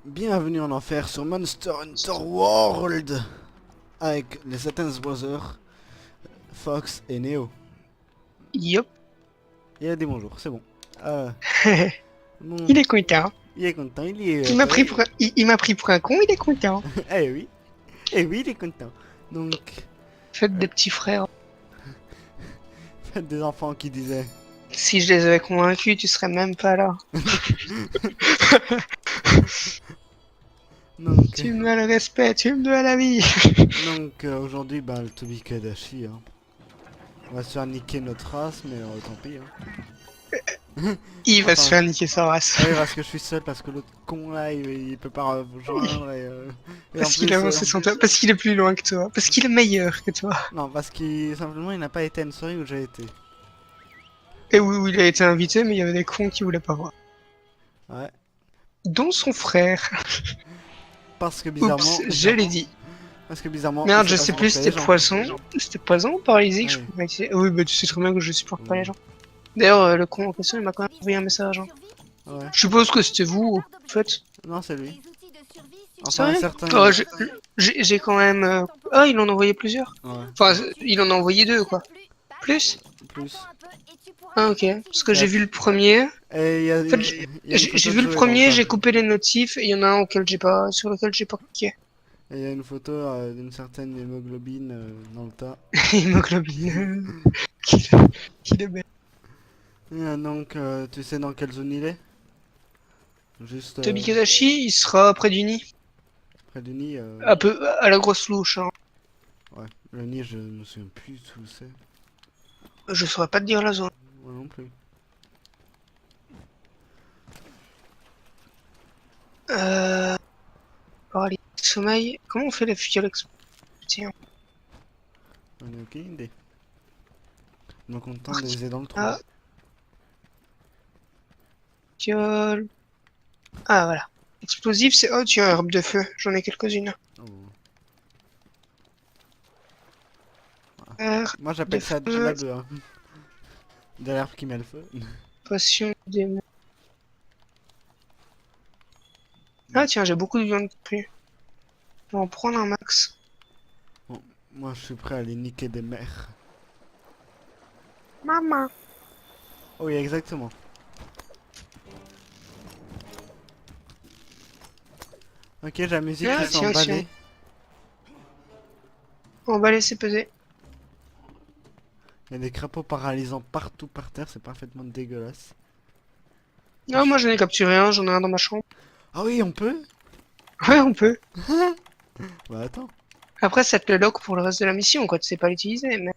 Bienvenue en enfer sur Monster Hunter World avec les Satan's Brothers, Fox et Neo. Yop. Il a dit bonjour, c'est bon. Bon, Il est content. il est content, il est Il m'a heureux. pris pour il m'a pris pour un con, il est content. Eh oui, il est content. Donc, Faites des petits frères. faites des enfants qui disaient. Si je les avais convaincus, tu serais même pas là. Donc, Tu me dois le respect, tu me dois la vie. aujourd'hui, le Tobi Kadashi, hein. On va se faire niquer notre race, mais tant pis. Hein. Il va se Enfin, faire niquer sa race. oui, parce que je suis seul, parce que l'autre con là, il peut pas rejoindre et en Parce qu'il plus, a avancé sans toi, parce qu'il est plus loin que toi, parce qu'il est meilleur que toi. non, parce qu'il simplement il n'a pas été à une soirée où j'ai été. Et où il a été invité, mais il y avait des cons qui voulaient pas voir. Ouais. Dont son frère. Parce que Oups, bizarrement, je l'ai dit. il Merde, sait je pas sais plus, supporter les c'était gens. poisson. C'était poison ou paralysique, je Ouais. crois. Oui, bah tu sais très bien que je supporte pas les Ouais. gens. D'ailleurs, le con en question, il m'a quand même envoyé un message. Hein. Ouais. Je suppose que c'était vous, en fait. Non, c'est lui. C'est Enfin, vrai? certains. Oh, j'ai quand même... Ah, il en a envoyé plusieurs. Ouais. Enfin, il en a envoyé deux, quoi. Plus? Plus. Ah, ok. Parce que Il y j'ai a- vu le premier. En Et il y a fait, une, il y a une j'ai photo de vu le Joey dans le premier, tas. j'ai coupé les notifs, et il y en a un sur lequel j'ai pas cliqué. Et il y a une photo d'une certaine hémoglobine dans le tas. Hémoglobine. Qu'il est bête. Tu sais dans quelle zone il est? Juste Tobi Kadashi, il sera près du nid. près du nid. Un peu à la grosse louche, hein. Ouais. Le nid, je me souviens plus du tout où c'est. Je saurais pas te dire la zone. Moi non plus. Euh... Paralysie de sommeil. Comment on fait la fioles explosives? On a aucune idée. Donc on tente de Arc. les aider dans le trou. Ah, fiole. Ah, voilà. Explosif, c'est... Oh, tiens, herbe de feu. J'en ai quelques-unes. Oh. Herbe Moi de j'appelle ça de feu. la bœuf. Hein. De l'herbe qui met le feu. Potion démon. Ah, tiens, j'ai beaucoup de viande plus. Je vais en prendre un max. Bon, moi je suis prêt à les niquer des mers. Maman. Oh oui, exactement. Ok, j'ai la musique Ah, qui s'est tiens, tiens. emballée. On va laisser peser. Il y a des crapauds paralysants partout par terre, c'est parfaitement dégueulasse. Ah, moi, j'en ai capturé un. J'en ai un dans ma chambre. Ah oui, on peut. Ouais, on peut. Bah attends. Après, ça te le lock pour le reste de la mission, quoi. Tu sais pas l'utiliser, mais...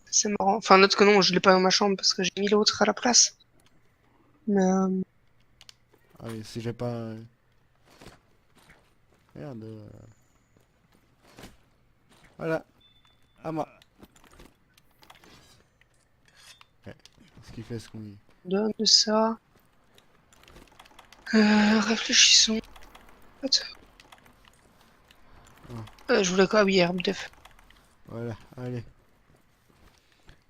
C'est marrant. Enfin, note que non, je l'ai pas dans ma chambre parce que j'ai mis l'autre à la place. Mais... Ah oui, si j'ai pas... Merde. Voilà. À moi. Ouais. Ce qui fait ce qu'on dit. donne ça. Réfléchissons. What? Je voulais quoi? Oui, herbe de feu. Voilà, allez.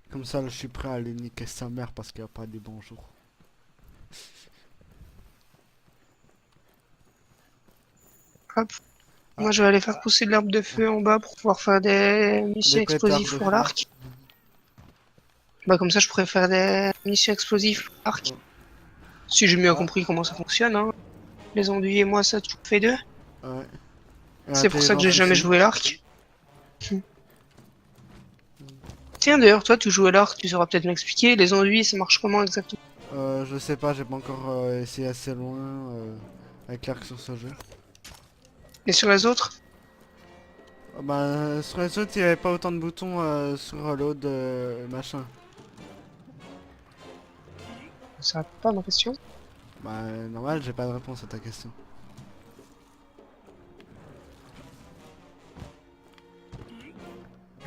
Comme ça, je suis prêt à aller niquer sa mère parce qu'il n'y a pas des bons jours. Hop. Ah. Moi, je vais aller faire pousser de l'herbe de feu en bas pour pouvoir faire des missions Des pétards explosives de pour feu. l'arc. Bah, comme ça, je pourrais faire des missions explosives pour l'arc. Oh. Si j'ai bien Ah. compris comment ça fonctionne, hein. Les enduits et moi, ça, tu fais deux. Ouais. Et C'est pour ça que j'ai l'intelligence jamais aussi. joué l'arc. Tiens, d'ailleurs, toi, tu joues à l'arc, tu sauras peut-être m'expliquer. Les enduits, ça marche comment exactement? Je sais pas, j'ai pas encore essayé assez loin avec l'arc sur ce jeu. Et sur les autres? Sur les autres, il n'y avait pas autant de boutons sur l'autre machin. Ça répond pas à ma question. Normal, j'ai pas de réponse à ta question.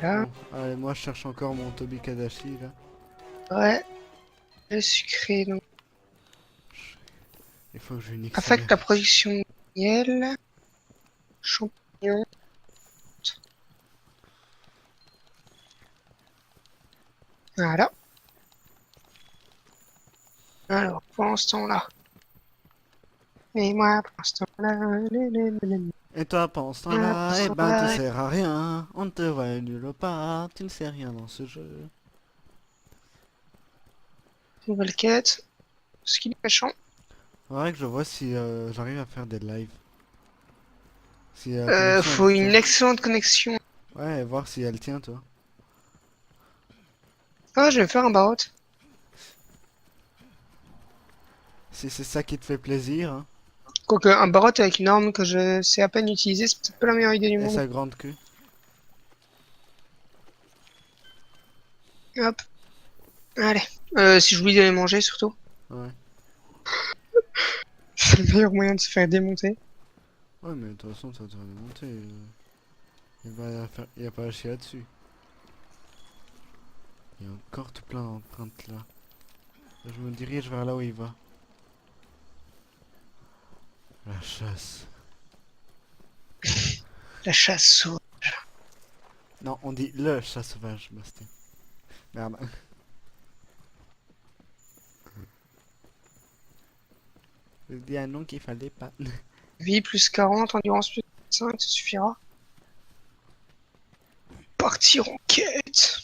Là. Bon, allez, moi je cherche encore mon Tobi Kadashi là. Ouais. Le sucré, donc. Il faut que je nique sa Affecte mère. la production de miel. Champignons. Voilà. Alors, pendant ce temps-là, Et moi, pour l'instant, là, Et toi, pendant ce Ah, temps-là, pendant ce eh ben, tu temps-là, sers à rien. On ne te voit nulle part. Tu ne sais rien dans ce jeu. nouvelle quête. Ce qu'il est méchant. Faudrait que je vois si j'arrive à faire des lives. Si la connexion elle Faut tient. une excellente connexion. Ouais, voir si elle tient, toi. Ah, je vais me faire un barot. Si c'est ça qui te fait plaisir, hein. Quoique, un barot avec une arme que je sais à peine utiliser, c'est peut-être pas la meilleure idée du Et monde. sa grande queue. Hop, allez. Si j'oublie de les manger, surtout. Ouais. C'est le meilleur moyen de se faire démonter. Ouais, mais de toute façon, ça va te remonter. Y a pas à chier là-dessus. Il y a encore tout plein d'empreintes là. Je me dirige vers là où il va. La chasse. La chasse au... Non, on dit le chat sauvage, Bastien. Merde. J'ai dit un nom qu'il fallait pas. Vie plus 40, endurance plus 5, ça suffira. Partir en quête.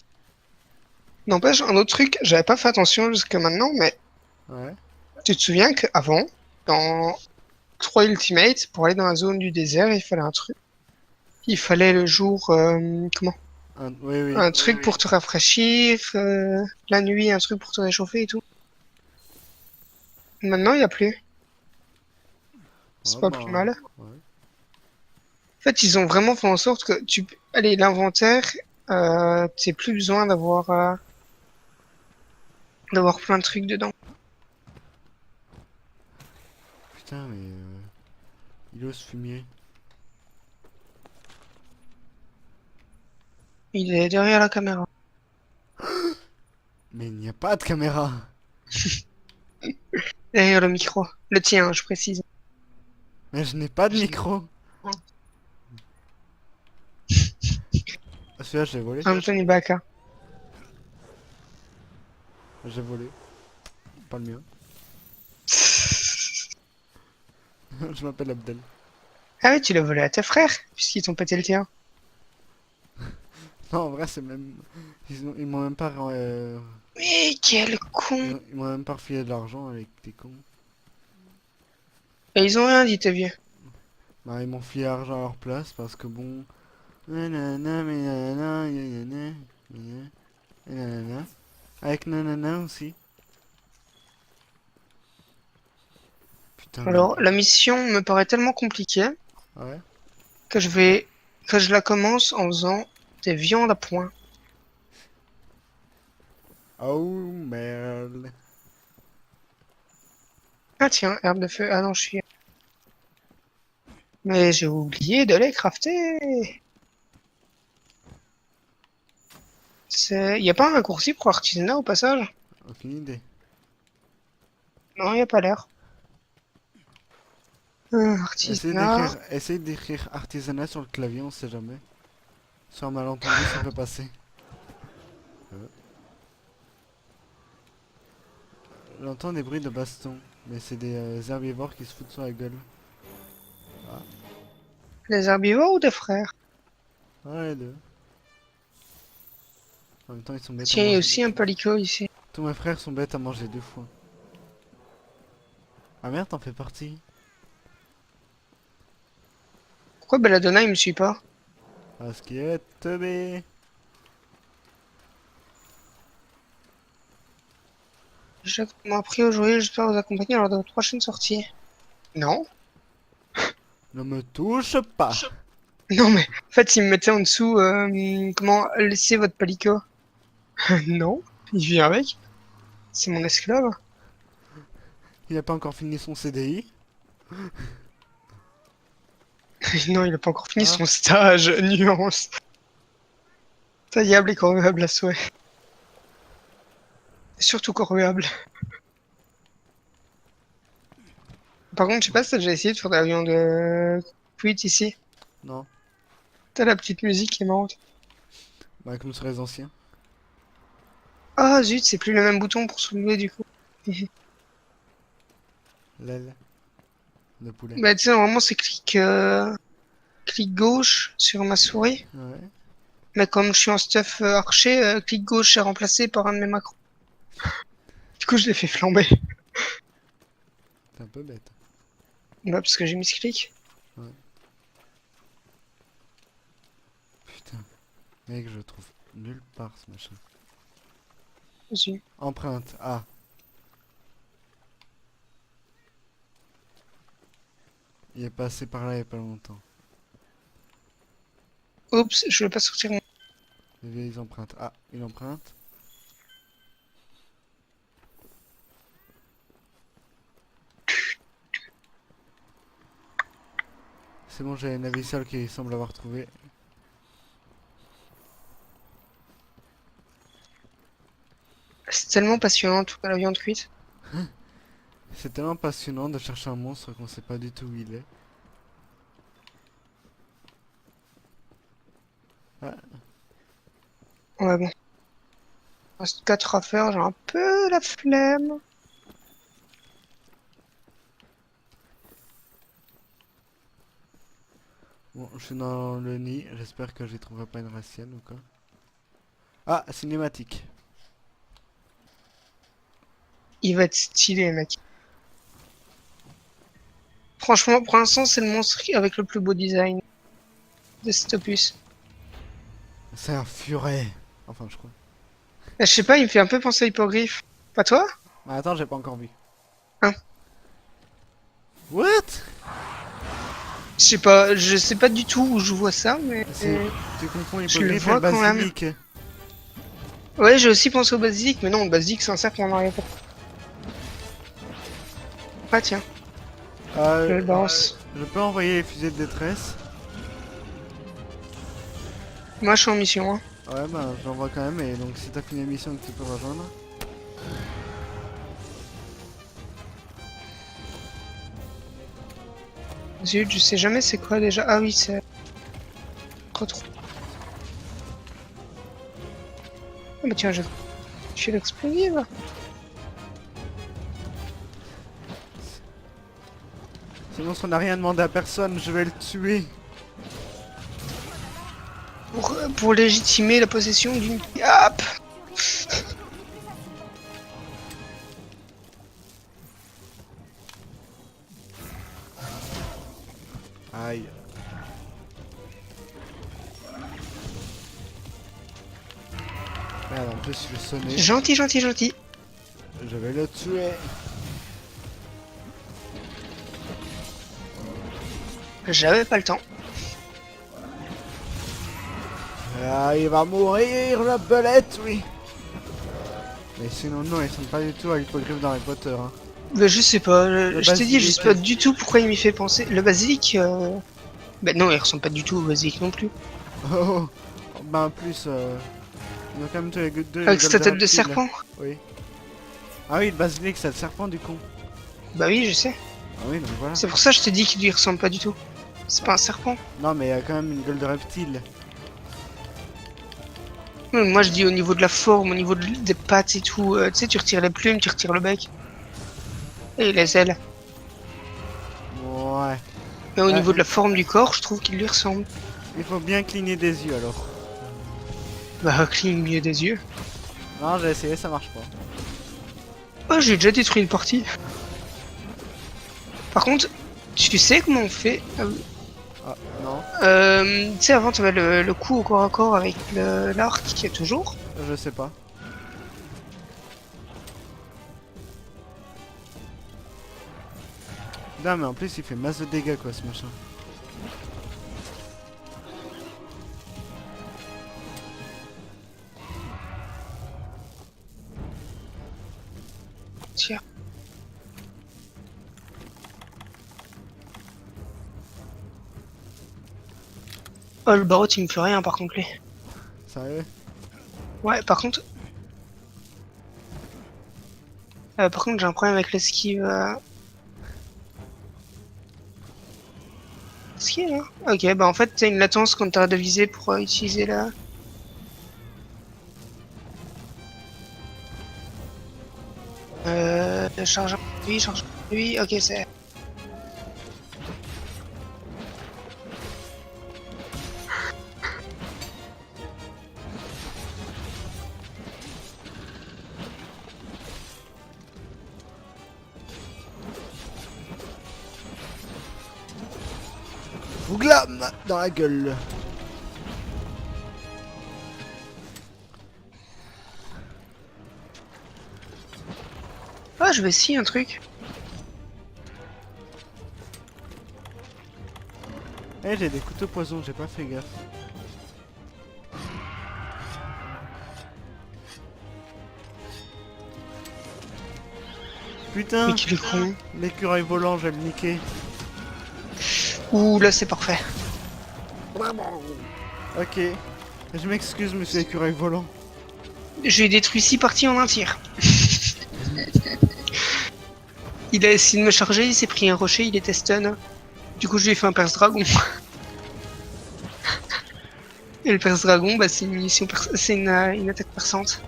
N'empêche, un autre truc, j'avais pas fait attention jusque maintenant, mais Ouais. tu te souviens qu'avant, dans 3 Ultimate, pour aller dans la zone du désert, il fallait un truc. Il fallait le jour, comment? Oui, oui. Un truc pour te rafraîchir, la nuit, un truc pour te réchauffer et tout. Maintenant, il n'y a plus. C'est Ouais, pas plus bah. mal. Ouais. En fait, ils ont vraiment fait en sorte que allez, l'inventaire, t'aies plus besoin d'avoir plein de trucs dedans. Putain, mais. Il ose fumier. Il est derrière la caméra. Mais il n'y a pas de caméra. Derrière le micro. Le tien, je précise. Mais je n'ai pas de micro. Ah, celui-là, je l'ai volé. Anthony Baka. J'ai volé. Pas le mien. Je m'appelle Abdel. Ah oui, tu l'as volé à tes frères, puisqu'ils t'ont pété le tien. Non, en vrai, c'est même. Ils m'ont même pas. Mais quel con! Ils m'ont même pas refilé de l'argent avec des cons. Et ils ont rien dit, tes vieux. Bah, ils m'ont filé l'argent à leur place parce que bon. Nanana, mais nanana, nanana, nanana, nanana. Avec nanana aussi. Putain, mais. Alors, la mission me paraît tellement compliquée Ouais. que que je la commence en faisant des viandes à point. Oh merde. Ah tiens, herbe de feu. Ah non, je suis... Mais j'ai oublié de les crafter. Y a pas un raccourci pour artisanat au passage? Aucune idée. Non, y a pas l'air. Artisanat. Essaye d'écrire artisanat sur le clavier, on sait jamais. Sur un malentendu, ça peut passer. J'entends des bruits de baston, mais c'est des herbivores qui se foutent sur la gueule. Les herbivores ou des frères? Ouais, les deux. En même temps, ils sont bêtes à Tiens, il y a manger. aussi un palico ici. Tous mes frères sont bêtes à manger 2 fois. Ah merde, t'en fais partie. Pourquoi Belladonna il me suit pas? Parce qu'il est teubé. J'ai appris aujourd'hui, j'espère vous accompagner lors de votre prochaine sortie. Non? Ne me touche pas. Non mais, en fait, il me mettait en dessous, comment, laissez votre palico. Non, il vient avec. C'est mon esclave. Il a pas encore fini son CDI. Non, il a pas encore fini Ah. son stage, nuance. Taillable et corvéable à souhait. Surtout corvéable. Par contre, je sais pas si t'as déjà essayé de faire de la viande cuite ici. Non. T'as la petite musique qui est marrante. Bah comme sur les anciens. Ah zut, c'est plus le même bouton pour soulever du coup. Lel. de poulet. Bah, tu sais, normalement, c'est clic gauche sur ma souris. Ouais. Mais comme je suis en stuff archer, clic gauche est remplacé par un de mes macros. Du coup, je l'ai fait flamber. C'est un peu bête. Bah, parce que j'ai mis ce clic. Ouais. Putain. Mec, je trouve nulle part ce machin. Vas-y. Empreinte. Ah. Il est passé par là il y a pas longtemps. Oups, je vais pas sortir mon... Les vieilles empreintes. Ah, une empreinte. C'est bon, j'ai une navicelle qui semble avoir trouvé. C'est tellement passionnant, tout cas, la viande cuite. C'est tellement passionnant de chercher un monstre qu'on sait pas du tout où il est. Ah, Ouais, bon. Il reste 4 à faire, j'ai un peu la flemme. bon, je suis dans le nid. J'espère que j'y trouverai pas une racienne ou quoi. Ah, cinématique. Il va être stylé, mec. Franchement, pour l'instant, c'est le monstre avec le plus beau design de cet opus. C'est un furet. Enfin, je crois. Je sais pas, il me fait un peu penser à Hippogriffe. Pas toi? Ah, attends, j'ai pas encore vu. Hein? What? Je sais pas du tout où je vois ça, mais Tu confonds je le hippogriffe et vois quand même. basilic. Ouais, j'ai aussi pensé au basilic, mais non, le basilic c'est un cercle en arrière. Ah tiens, je le balance. Je peux envoyer les fusées de détresse. Moi je suis en mission, hein. Ouais, bah, je l'envoie quand même. Et donc, si t'as fini la mission, que tu peux rejoindre. Zut, je sais jamais c'est quoi déjà. Ah oui, c'est... Trop. Ah bah tiens, je suis l'explosive. Sinon, si on n'a rien demandé à personne, je vais le tuer. Pour légitimer la possession d'une... Hop. Aïe. Merde, en plus, je vais sonner. Gentil. Je vais le tuer. J'avais pas le temps. Ah, il va mourir, la belette, oui. Mais sinon, non, ils sont pas du tout à l'hippogriffe dans Harry Potter. Hein. Bah, je sais pas, Le je t'ai dit, je basilic. sais pas du tout pourquoi il m'y fait penser. Le basilic, bah non, il ressemble pas du tout au basilic non plus. Oh, bah en plus, ils ont quand même tous les deux Avec les sa gueules tête de reptiles. serpent. Oui. Ah oui, le basilic, c'est le serpent du con. Bah oui, je sais. Ah oui, donc voilà. C'est pour ça que je te dis qu'il lui ressemble pas du tout. C'est pas un serpent. Non, mais il y a quand même une gueule de reptile. Non, moi je dis au niveau de la forme, au niveau des pattes et tout. Tu sais, tu retires les plumes, tu retires le bec. Et les ailes. Ouais. Mais au Ah, niveau de la forme du corps, je trouve qu'il lui ressemble. il faut bien cligner des yeux alors. Bah, cligne mieux des yeux. Non, j'ai essayé, ça marche pas. Oh, j'ai déjà détruit une partie. Par contre, tu sais comment on fait Ah, non, Tu sais, avant, t'avais le coup au corps à corps avec l'arc qui est toujours. je sais pas. Non, mais en plus, il fait masse de dégâts quoi, ce machin. Tiens. Oh, le barreau, il me fait rien par contre, lui. Sérieux? Ouais, par contre. Par contre, j'ai un problème avec l'esquive. Esquive, hein. Ok, bah en fait, t'as une latence quand t'arrêtes de viser pour utiliser la. Charge lui, ok, c'est. Rouglam dans la gueule. Ah, je vais essayer un truc. Eh, j'ai des couteaux poison, j'ai pas fait gaffe. Putain, Mais qu'il est con. l'écureuil volant, je vais le niquer. Ouh, là c'est parfait. Ok. Je m'excuse, monsieur écureuil volant. J'ai détruit 6 parties en un tir. Il a essayé de me charger, il s'est pris un rocher, il était stun. Du coup, je lui ai fait un perce dragon. Et le perce dragon, bah, c'est une munition, c'est une attaque perçante.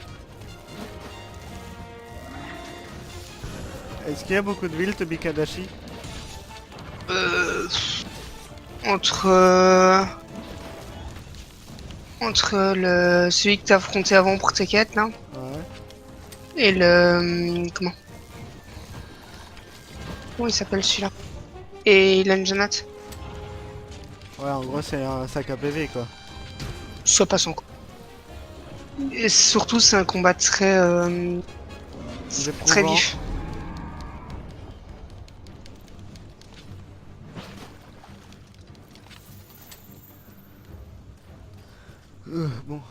Est-ce qu'il y a beaucoup de villes, Tobikadashi? Euh, entre celui que t'as affronté avant pour tes quêtes là Ouais. et le comment il s'appelle celui-là et l'Anjanat, Ouais, en gros, c'est un sac à PV, quoi. ça passe encore. Et surtout c'est un combat très très Éprouvant. vif. Bon.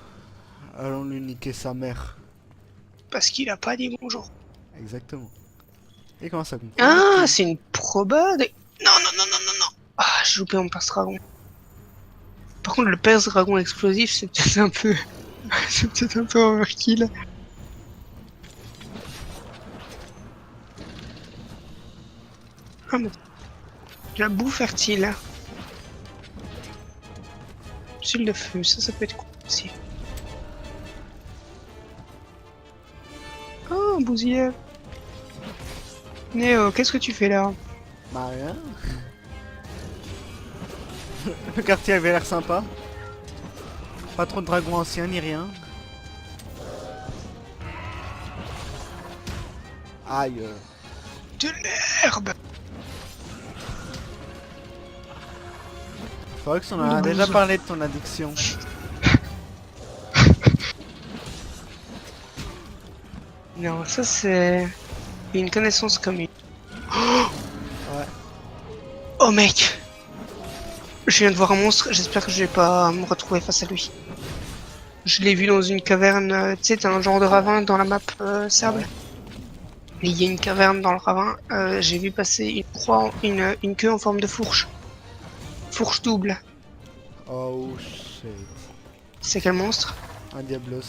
Allons lui niquer sa mère. Parce qu'il a pas dit bonjour. Exactement. Et comment ça compte? Ah, c'est une probode. Non, non, non, non, non, non. Ah, j'ai loupé mon perce dragon. Par contre, le perce dragon explosif, c'est peut-être un peu... c'est peut-être un peu overkill. Ah, mais... la boue fertile. S'il de feu, ça peut être cool aussi. Oh, Bousier. Néo, qu'est-ce que tu fais là? Bah rien. Le quartier avait l'air sympa. Pas trop de dragons anciens ni rien. Aïe. De l'herbe. Fox, on a Le déjà blues. parlé de ton addiction. Non, ça c'est une connaissance commune. Ouais. Oh mec, je viens de voir un monstre, j'espère que je vais pas me retrouver face à lui. Je l'ai vu dans une caverne, tu sais, t'as un genre de ravin dans la map sable. Ouais. Et il y a une caverne dans le ravin, j'ai vu passer une croix, une queue en forme de fourche. Fourche double. Oh shit. C'est quel monstre? Un Diablos.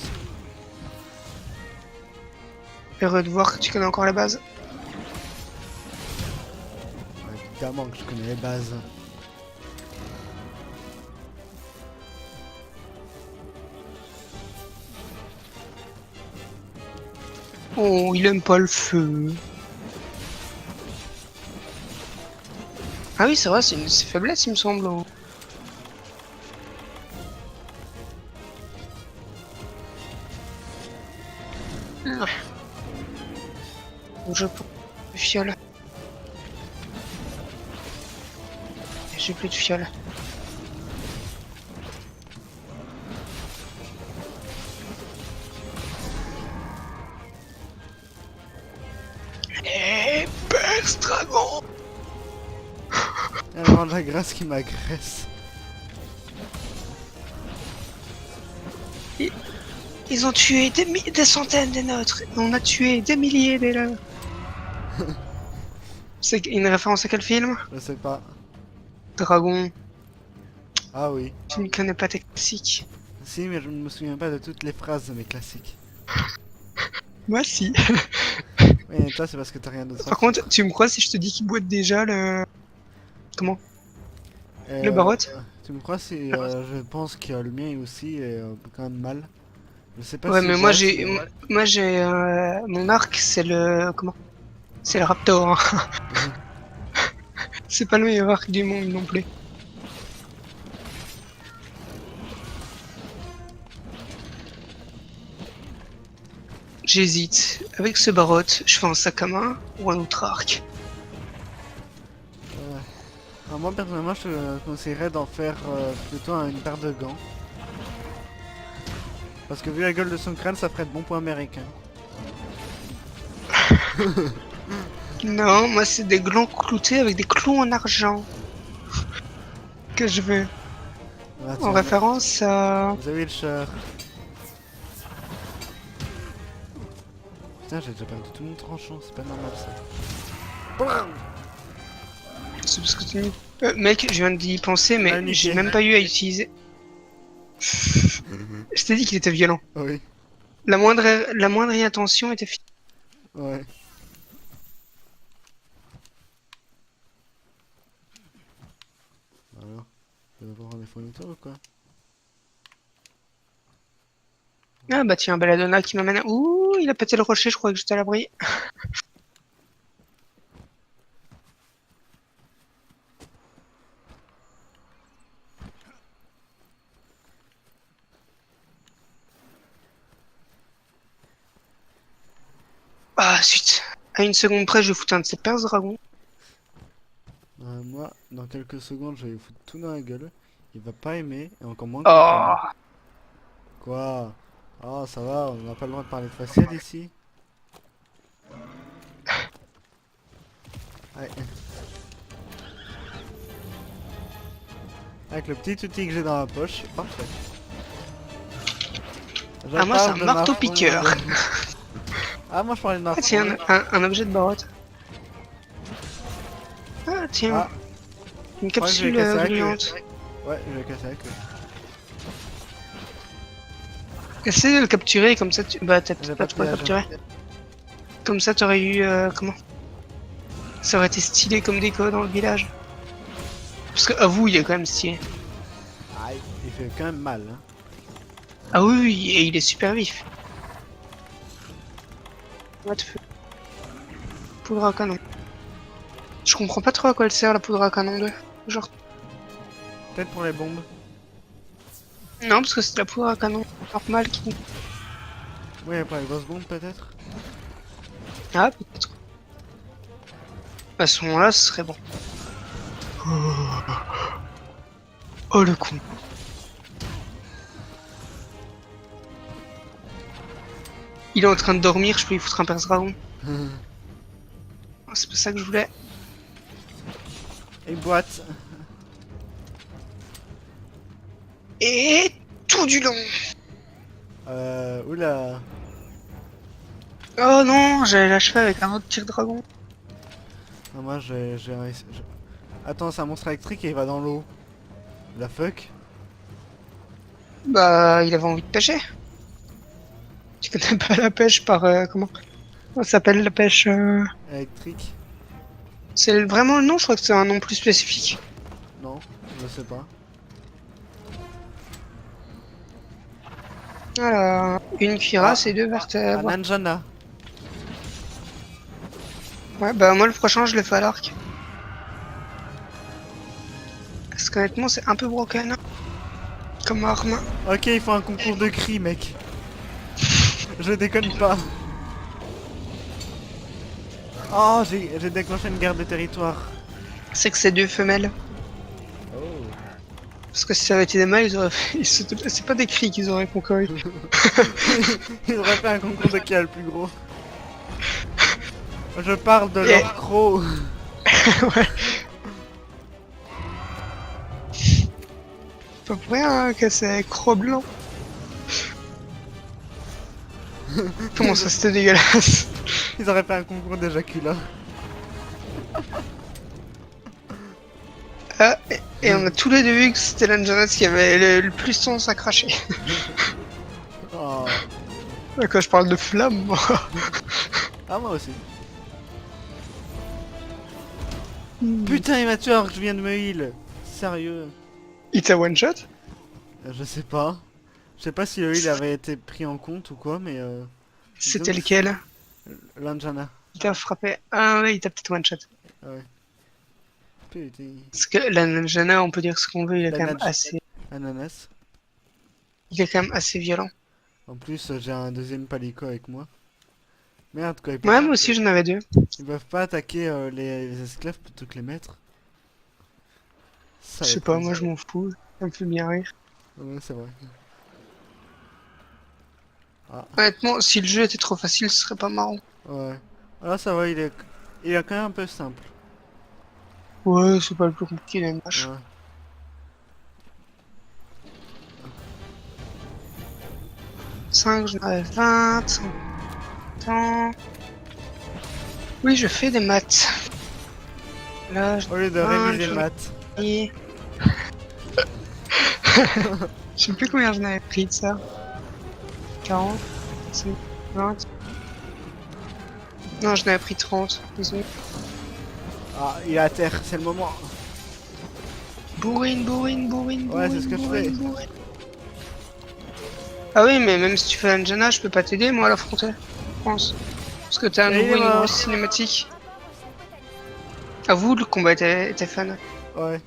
Heureux de voir que tu connais encore la base. Ouais, évidemment que je connais les bases. Oh, il aime pas le feu. Ah oui, c'est vrai, c'est une faiblesse, il me semble. Ah. Je prends le fiole. J'ai plus de fiole. Eh, Perce Dragon! Il y a vraiment de la grâce qui m'agresse. Ils ont tué des centaines des nôtres. On a tué des milliers des leurs. C'est une référence à quel film? Je sais pas. Dragon. Ah oui. Tu ne connais pas tes classiques. Si, mais je ne me souviens pas de toutes les phrases de mes classiques. Moi si. Oui, et toi, c'est parce que t'as rien d'autre à Par contre, tu me crois si je te dis qu'il boite déjà le... Comment? faire. Le barot? Tu me crois si je pense que le mien aussi est quand même mal. Je sais pas Ouais, si mais je moi reste, j'ai... Moi j'ai... mon arc, c'est le... Comment? C'est le Raptor. Hein. C'est pas le meilleur arc du monde non plus. J'hésite. Avec ce barot, je fais un sac à main ou un autre arc. Enfin, moi personnellement je te conseillerais d'en faire plutôt une paire de gants. Parce que vu la gueule de son crâne ça ferait de bons points américains. Non, moi c'est des glands cloutés avec des clous en argent que je veux. Ah, En tiens, référence à... vous avez le char. Putain j'ai déjà perdu tout mon tranchant, c'est pas normal ça. C'est parce que tu... mec, je viens d'y penser, Mal mais j'ai niqué. même pas eu à utiliser. Je t'ai dit qu'il était violent. Oui, La moindre inattention était finie. ouais. Alors, tu vas voir des fournitures ou quoi? Ah bah tiens, Belladonna qui m'amène à... Ouh, il a pété le rocher, je crois que j'étais à l'abri. Ah, zut. À une seconde près, je vais foutre un de ces perses dragons. Moi, dans quelques secondes, je vais lui foutre tout dans la gueule. Il va pas aimer, et encore moins comprendre. Oh, Quoi? Ah, ça va, on n'a pas le droit de parler de facial ici. Ouais. Avec le petit outil que j'ai dans la poche, parfait. Je ah moi c'est parle un de ma marteau-piqueur. fronde. Ah, moi je parlais de ma Ah tiens, fronde. un objet de barotte. Ah tiens, Ah, une je crois que je vais capsule casser la queue. brillante. Ouais, je vais casser la queue. Essaye de le capturer, comme ça tu... Bah t'as J'ai peut-être pas pas de de quoi péage. capturer. Comme ça t'aurais eu... comment? Ça aurait été stylé comme déco dans le village. Parce que avoue, il est quand même stylé. Aïe, il fait quand même mal. Hein. Ah oui, oui, et il est super vif. What the fuck. Poudre à canon. Je comprends pas trop à quoi elle sert la poudre à canon 2. Genre... Peut-être pour les bombes. Non, parce que c'est de la poudre à canon normale qui... Oui, pour les grosses bombes peut-être. Ah, peut-être. À ce moment-là, ce serait bon. Oh le con. Il est en train de dormir, je peux lui foutre un perce dragon. Oh, c'est pas ça que je voulais. Et boîte. Et tout du long. Oula. Oh non, j'allais l'achever avec un autre tir dragon. Ah, moi j'ai réussi. Attends, c'est un monstre électrique et il va dans l'eau. La fuck? Bah, il avait envie de pêcher. Tu connais pas la pêche par... comment ça s'appelle la pêche Électrique? C'est vraiment le nom, je crois que c'est un nom plus spécifique. Non, je sais pas. Voilà, une cuirasse et deux Ah, vertèbres. Nanjana. Ouais, bah moi le prochain je le fais à l'arc. Parce qu'honnêtement c'est un peu broken comme arme. Ok, il faut un concours de cris, mec. Je déconne pas. Oh, j'ai déclenché une guerre de territoire. C'est que c'est deux femelles. Oh. Parce que si ça avait été des mâles, ils auraient fait... C'est pas des cris qu'ils auraient concouru. Ils auraient fait un concours de qui a le plus gros. Je parle de Et- leur croc. Ouais. Pas pour rien hein, que c'est croc blanc. Comment ça c'était dégueulasse. Ils auraient fait un concours d'éjaculat. Ah, et on a tous les deux vu que c'était l'Anjanas qui avait le plus tendance à cracher. Oh. Quand je parle de flamme, moi. Ah, moi aussi. Putain, il m'a tué alors que je viens de me heal. Sérieux. Il t'a one shot? Je sais pas. Je sais pas si le heal avait été pris en compte ou quoi, mais C'était lequel? L'Anjana. Il t'a frappé. Ah ouais, il t'a peut-être one shot. Ah ouais. Putain. Parce que l'Anjana, on peut dire ce qu'on veut, il est La quand même nage. assez. Ananas. Il est quand même assez violent. En plus, j'ai un deuxième palico avec moi. Merde, quoi. Ouais, moi aussi j'en avais deux. Ils peuvent pas attaquer les esclaves plutôt que les maîtres. Ça Je va sais être pas, plaisir. moi je m'en fous. Ça me fait bien rire. Ouais, c'est vrai. Ah, Honnêtement, si le jeu était trop facile, ce serait pas marrant. ouais. Ah, là, ça va, il est quand même un peu simple. Ouais, c'est pas le plus compliqué des matchs. Ouais. 5, j'en avais 20, 100 ans. Oui, je fais des maths. Là, j'en Au lieu de ai 20, réviser j'en ai maths. pris. Je sais plus combien j'en avais pris de ça. 40, 20. Non, j'en avais pris 30. Désolé. Ah, il est à terre, c'est le moment. Bourrine, bourrine, bourrine, Ouais, c'est ce bourrine, que je fais. bourrine, bourrine. Ah oui, mais même si tu fais un Jana, je peux pas t'aider, moi, à l'affronter. Je pense. Parce que t'as à Et il nouveau est une mort. grosse cinématique. À vous, le combat était fun. Ouais.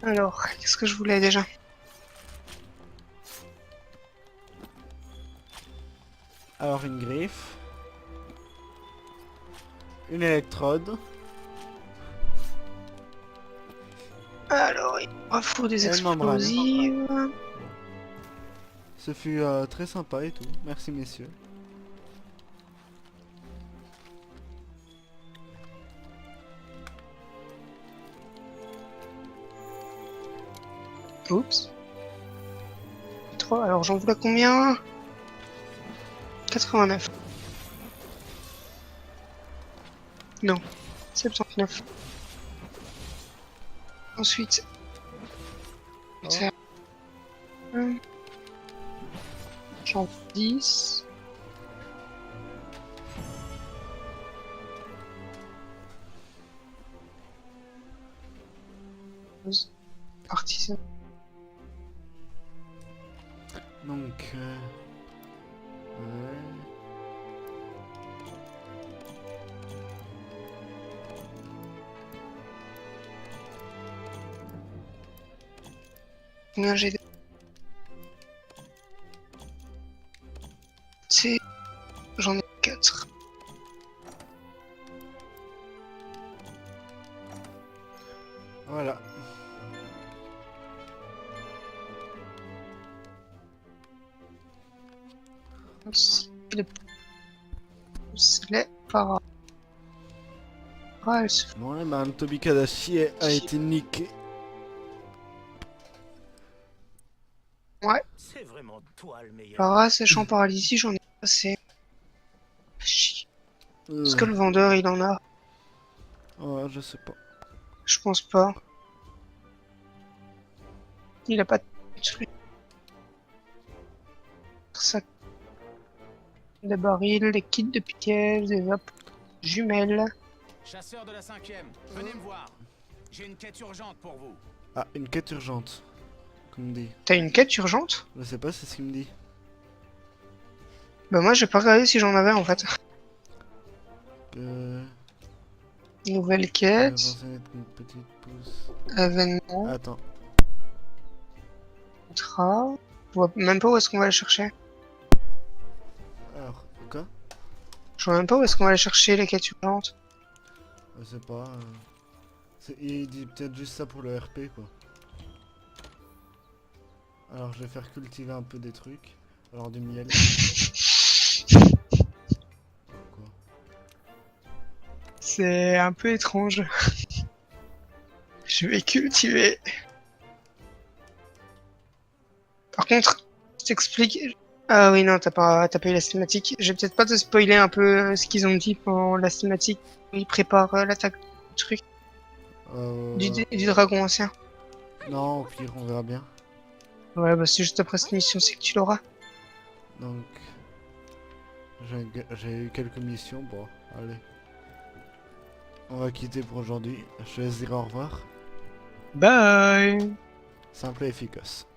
Alors, qu'est-ce que je voulais déjà? Alors, une griffe. Une électrode. Alors, il me faut des Et une membrane. explosives. Ce fut très sympa et tout. Merci, messieurs. Oups. 3, alors j'en voulais combien? 89. Non, 79. Ensuite, Oh. c'est j'en veux 10. Artisan. Donc, ouais. Combien j'ai de... C'est... J'en ai 4. Voilà. Les para. Ah, elle se Bon, et ben, Toby Kadashi a été niqué. Ouais, C'est vraiment toi le meilleur. para, sachant paralysie, j'en ai assez. Chier. Est-ce que Euh, le vendeur il en a? ouais, je sais pas. Je pense pas. Il a pas de truc. Ça. Des barils, des kits de piquets, des jumelles. Chasseur de la 5ème, venez me voir. J'ai une quête urgente pour vous. Ah, une quête urgente. Comme dit. T'as une quête urgente? Je sais pas, c'est ce qu'il me dit. Bah moi j'ai pas regardé si j'en avais en fait. Nouvelle quête, Pensez mettre une petite pouce. événement, Attends. contrat. Je vois même pas où est-ce qu'on va aller chercher. Alors, quoi? Je vois même pas où est-ce qu'on va aller chercher les quêtes urgentes. Je sais pas. Il dit peut-être juste ça pour le RP quoi. Alors je vais faire cultiver un peu des trucs. Alors du miel. Quoi? C'est un peu étrange. Je vais cultiver. Par contre, je t'explique. Ah oui, non, t'as pas eu la cinématique. Je vais peut-être pas te spoiler un peu ce qu'ils ont dit pendant la cinématique. Ils préparent l'attaque du truc, du dragon ancien. Non, au pire, on verra bien. Ouais, bah c'est juste après cette mission, c'est que tu l'auras. Donc, j'ai eu quelques missions. Bon, allez. On va quitter pour aujourd'hui. Je te laisse dire au revoir. Bye! Simple et efficace.